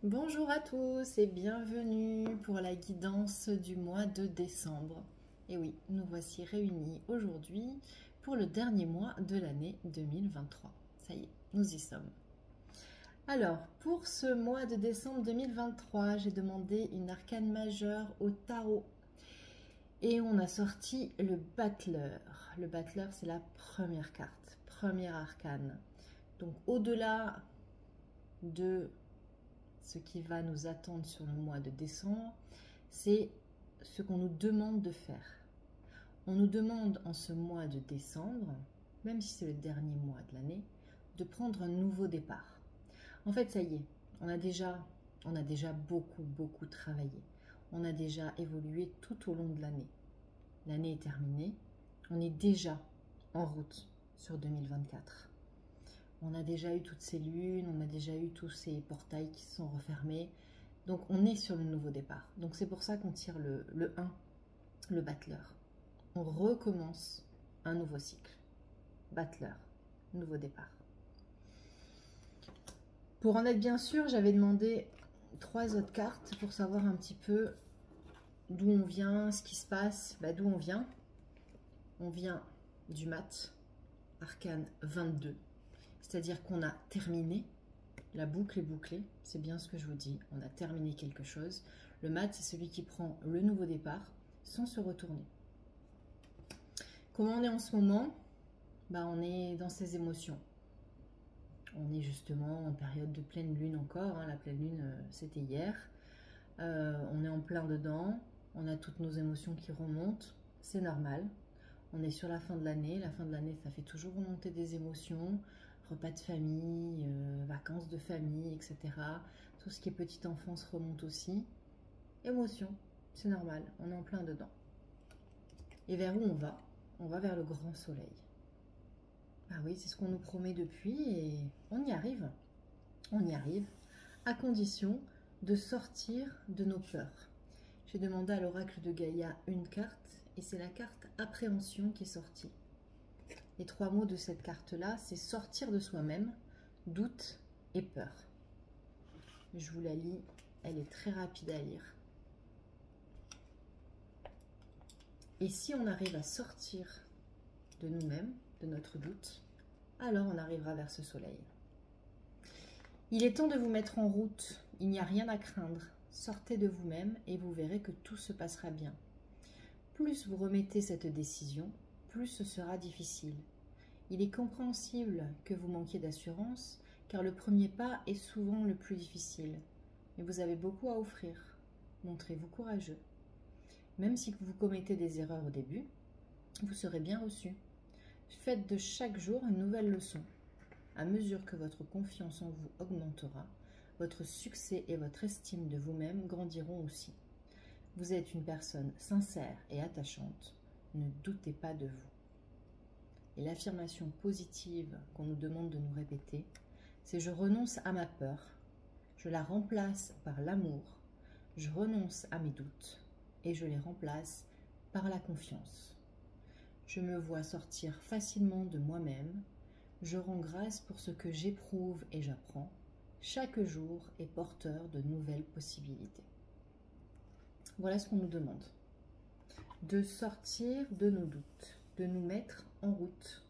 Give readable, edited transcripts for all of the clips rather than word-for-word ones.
Bonjour à tous et bienvenue pour la guidance du mois de décembre. Et oui, nous voici réunis aujourd'hui pour le dernier mois de l'année 2023. Ça y est, nous y sommes. Alors, pour ce mois de décembre 2023, j'ai demandé une arcane majeure au tarot. Et on a sorti le battleur. Le battleur, c'est la première carte, première arcane. Donc, au-delà de ce qui va nous attendre sur le mois de décembre, c'est ce qu'on nous demande de faire. On nous demande en ce mois de décembre, même si c'est le dernier mois de l'année, de prendre un nouveau départ. En fait, ça y est, on a déjà beaucoup travaillé. On a déjà évolué tout au long de l'année. L'année est terminée, on est déjà en route sur 2024. On a déjà eu toutes ces lunes, on a déjà eu tous ces portails qui se sont refermés. Donc on est sur le nouveau départ. Donc c'est pour ça qu'on tire le 1, le battleur. On recommence un nouveau cycle. Battleur, nouveau départ. Pour en être bien sûr, j'avais demandé 3 autres cartes pour savoir un petit peu d'où on vient, ce qui se passe. D'où on vient. On vient du mat, arcane 22. C'est-à-dire qu'on a terminé, la boucle est bouclée, c'est bien ce que je vous dis, on a terminé quelque chose. Le mat, c'est celui qui prend le nouveau départ sans se retourner. Comment on est en ce moment? On est dans ses émotions. On est justement en période de pleine lune encore, hein. La pleine lune, c'était hier. On est en plein dedans, on a toutes nos émotions qui remontent, c'est normal. On est sur la fin de l'année, ça fait toujours remonter des émotions. Repas de famille, vacances de famille, etc. Tout ce qui est petite enfance remonte aussi. Émotion, c'est normal, on est en plein dedans. Et vers où on va? On va vers le grand soleil. Ah oui, c'est ce qu'on nous promet depuis et on y arrive. On y arrive, à condition de sortir de nos peurs. J'ai demandé à l'oracle de Gaïa une carte et c'est la carte appréhension qui est sortie. Les 3 mots de cette carte-là, c'est sortir de soi-même, doute et peur. Je vous la lis, elle est très rapide à lire. Et si on arrive à sortir de nous-mêmes, de notre doute, alors on arrivera vers ce soleil. Il est temps de vous mettre en route, il n'y a rien à craindre. Sortez de vous-même et vous verrez que tout se passera bien. Plus vous remettez cette décision, plus ce sera difficile. Il est compréhensible que vous manquiez d'assurance, car le premier pas est souvent le plus difficile. Mais vous avez beaucoup à offrir. Montrez-vous courageux. Même si vous commettez des erreurs au début, vous serez bien reçu. Faites de chaque jour une nouvelle leçon. À mesure que votre confiance en vous augmentera, votre succès et votre estime de vous-même grandiront aussi. Vous êtes une personne sincère et attachante. Ne doutez pas de vous. Et l'affirmation positive qu'on nous demande de nous répéter, c'est « je renonce à ma peur, je la remplace par l'amour, je renonce à mes doutes et je les remplace par la confiance. Je me vois sortir facilement de moi-même, je rends grâce pour ce que j'éprouve et j'apprends. Chaque jour est porteur de nouvelles possibilités. » Voilà ce qu'on nous demande. De sortir de nos doutes, de nous mettre en route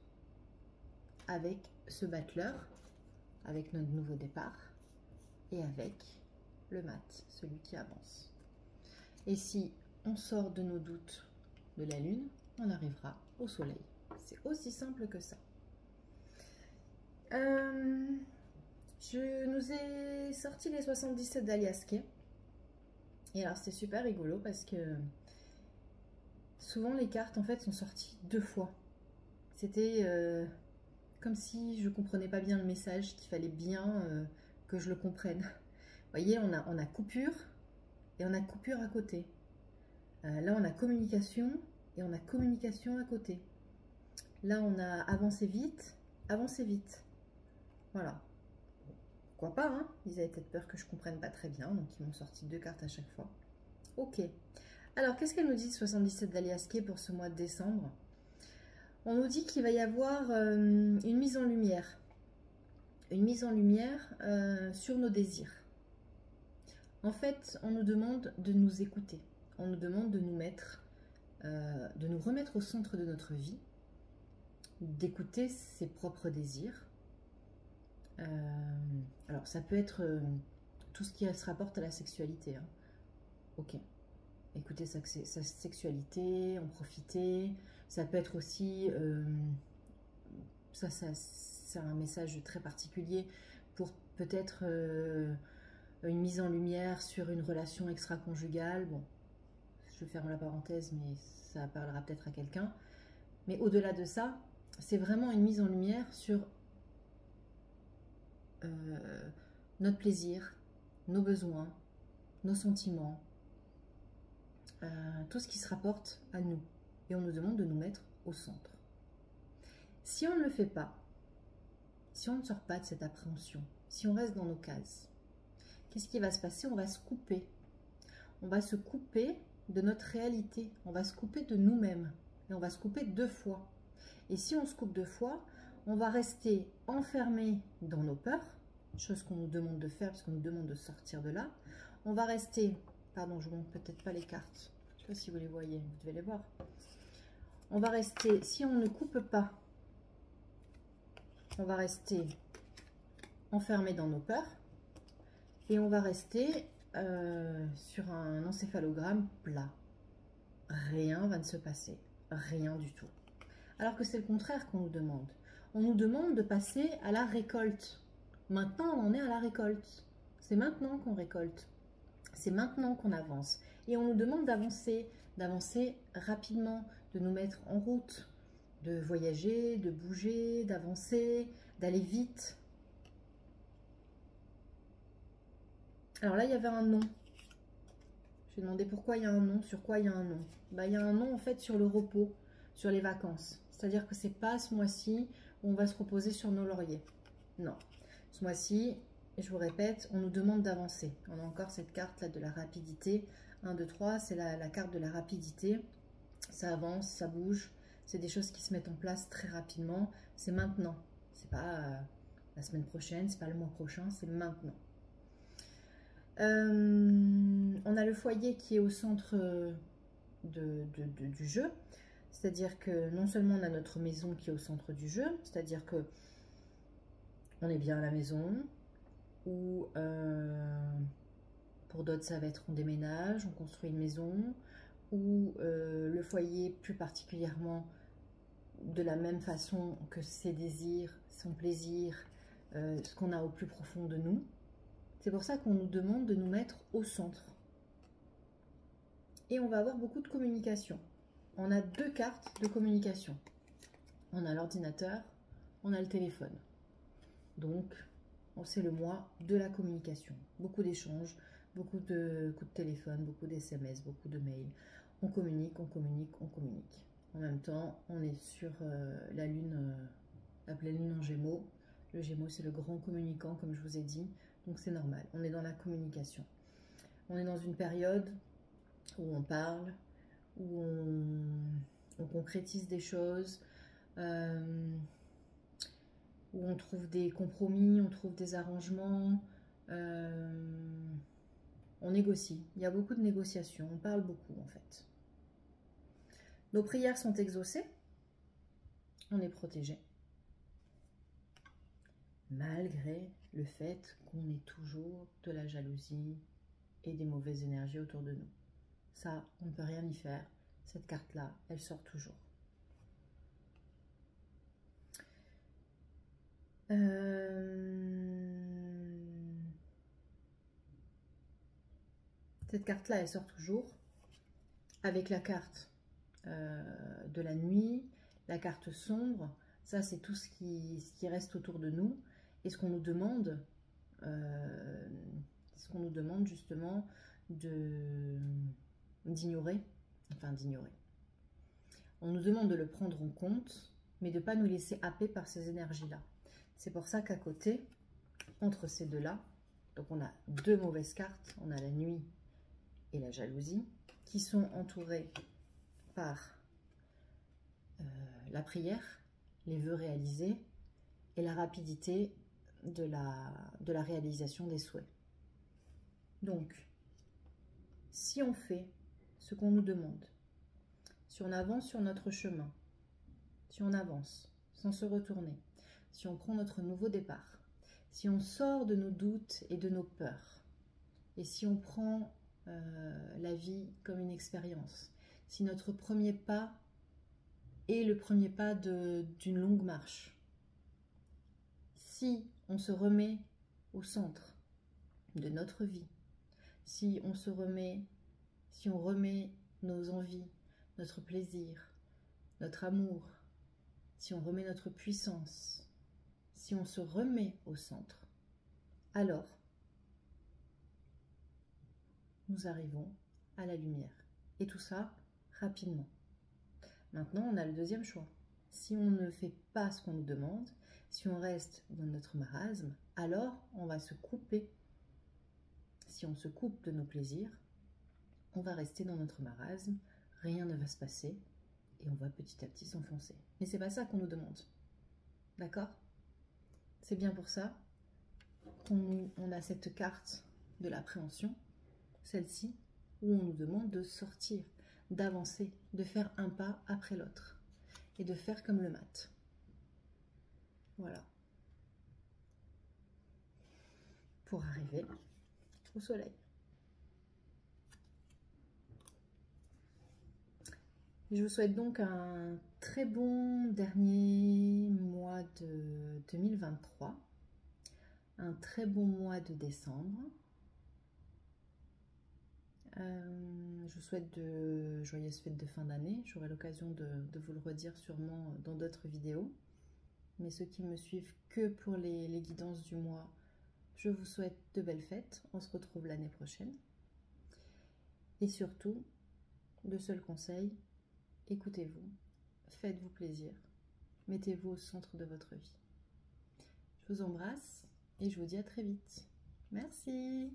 avec ce battleur, avec notre nouveau départ et avec le mat, celui qui avance. Et si on sort de nos doutes de la lune, on arrivera au soleil. C'est aussi simple que ça. Je nous ai sorti les 77 d'Alias Kay. Et alors c'est super rigolo parce que souvent les cartes en fait sont sorties 2 fois. C'était comme si je comprenais pas bien le message, qu'il fallait bien que je le comprenne. Vous voyez, on a coupure et on a coupure à côté. Là on a communication et on a communication à côté. Là on a avancé vite, avancé vite. Voilà. Pourquoi pas, hein? Ils avaient peut-être peur que je comprenne pas très bien, donc ils m'ont sorti 2 cartes à chaque fois. Ok. Alors, qu'est-ce qu'elle nous dit, 77 d'Alias Kay, pour ce mois de décembre? On nous dit qu'il va y avoir une mise en lumière. Une mise en lumière sur nos désirs. En fait, on nous demande de nous écouter. On nous demande de nous mettre, de nous remettre au centre de notre vie, d'écouter ses propres désirs. Alors, ça peut être tout ce qui se rapporte à la sexualité. Hein. Ok. Écouter sa sexualité, en profiter. Ça peut être aussi, ça c'est un message très particulier pour peut-être une mise en lumière sur une relation extra-conjugale. Bon, je ferme la parenthèse, mais ça parlera peut-être à quelqu'un. Mais au-delà de ça, c'est vraiment une mise en lumière sur notre plaisir, nos besoins, nos sentiments, tout ce qui se rapporte à nous. Et on nous demande de nous mettre au centre. Si on ne le fait pas, si on ne sort pas de cette appréhension, si on reste dans nos cases, qu'est-ce qui va se passer? On va se couper. On va se couper de notre réalité. On va se couper de nous-mêmes. Et on va se couper 2 fois. Et si on se coupe 2 fois, on va rester enfermé dans nos peurs, chose qu'on nous demande de faire parce qu'on nous demande de sortir de là. On va rester, pardon, je ne vous montre peut-être pas les cartes. Je ne sais pas si vous les voyez, vous devez les voir. On va rester, si on ne coupe pas, on va rester enfermé dans nos peurs et on va rester sur un encéphalogramme plat. Rien va ne se passer, rien du tout. Alors que c'est le contraire qu'on nous demande. On nous demande de passer à la récolte. Maintenant, on en est à la récolte. C'est maintenant qu'on récolte. C'est maintenant qu'on avance. Et on nous demande d'avancer rapidement, de nous mettre en route, de voyager, de bouger, d'avancer, d'aller vite. Alors là, il y avait un nom. J'ai demandé pourquoi il y a un nom, sur quoi il y a un nom. Bah, il y a un nom en fait sur le repos, sur les vacances. C'est-à-dire que c'est pas ce mois-ci où on va se reposer sur nos lauriers. Non. Ce mois-ci, je vous répète, on nous demande d'avancer. On a encore cette carte là de la rapidité. 1, 2, 3, c'est la carte de la rapidité. Ça avance, ça bouge. C'est des choses qui se mettent en place très rapidement. C'est maintenant. C'est pas la semaine prochaine, c'est pas le mois prochain, c'est maintenant. On a le foyer qui est au centre du jeu. C'est-à-dire que non seulement on a notre maison qui est au centre du jeu, c'est-à-dire que on est bien à la maison, ou pour d'autres ça va être on déménage, on construit une maison, ou le foyer plus particulièrement de la même façon que ses désirs, son plaisir, ce qu'on a au plus profond de nous. C'est pour ça qu'on nous demande de nous mettre au centre. Et on va avoir beaucoup de communication. On a 2 cartes de communication. On a l'ordinateur, on a le téléphone. Donc, c'est le mois de la communication. Beaucoup d'échanges, beaucoup de coups de téléphone, beaucoup d'SMS, beaucoup de mails. On communique, on communique, on communique. En même temps, on est sur la lune, la pleine lune en Gémeaux. Le Gémeaux, c'est le grand communicant, comme je vous ai dit. Donc, c'est normal. On est dans la communication. On est dans une période où on parle, où on concrétise des choses, où on trouve des compromis, on trouve des arrangements, on négocie. Il y a beaucoup de négociations, on parle beaucoup en fait. Nos prières sont exaucées, on est protégé, malgré le fait qu'on ait toujours de la jalousie et des mauvaises énergies autour de nous. Ça, on ne peut rien y faire. Cette carte-là, elle sort toujours. Cette carte-là, elle sort toujours avec la carte de la nuit, la carte sombre. Ça, c'est tout ce qui reste autour de nous. Et ce qu'on nous demande, justement d'ignorer, On nous demande de le prendre en compte, mais de ne pas nous laisser happer par ces énergies-là. C'est pour ça qu'à côté, entre ces deux-là, donc on a 2 mauvaises cartes, on a la nuit et la jalousie, qui sont entourées par la prière, les vœux réalisés et la rapidité de la réalisation des souhaits. Donc, si on fait ce qu'on nous demande, si on avance sur notre chemin, si on avance sans se retourner, si on prend notre nouveau départ, si on sort de nos doutes et de nos peurs, et si on prend la vie comme une expérience, si notre premier pas est le premier pas d'une longue marche, si on se remet au centre de notre vie, si on remet nos envies, notre plaisir, notre amour, si on remet notre puissance, si on se remet au centre, alors nous arrivons à la lumière. Et tout ça rapidement. Maintenant, on a le deuxième choix. Si on ne fait pas ce qu'on nous demande, si on reste dans notre marasme, alors on va se couper. Si on se coupe de nos plaisirs, on va rester dans notre marasme, rien ne va se passer et on va petit à petit s'enfoncer. Mais c'est pas ça qu'on nous demande. D'accord? C'est bien pour ça qu'on a cette carte de l'appréhension, celle-ci, où on nous demande de sortir, d'avancer, de faire un pas après l'autre et de faire comme le mat. Voilà. Pour arriver au soleil. Je vous souhaite donc un très bon dernier mois de 2023, un très bon mois de décembre. Je vous souhaite de joyeuses fêtes de fin d'année. J'aurai l'occasion de vous le redire sûrement dans d'autres vidéos. Mais ceux qui me suivent que pour les guidances du mois, je vous souhaite de belles fêtes. On se retrouve l'année prochaine. Et surtout, le seul conseil, écoutez-vous, faites-vous plaisir, mettez-vous au centre de votre vie. Je vous embrasse et je vous dis à très vite. Merci.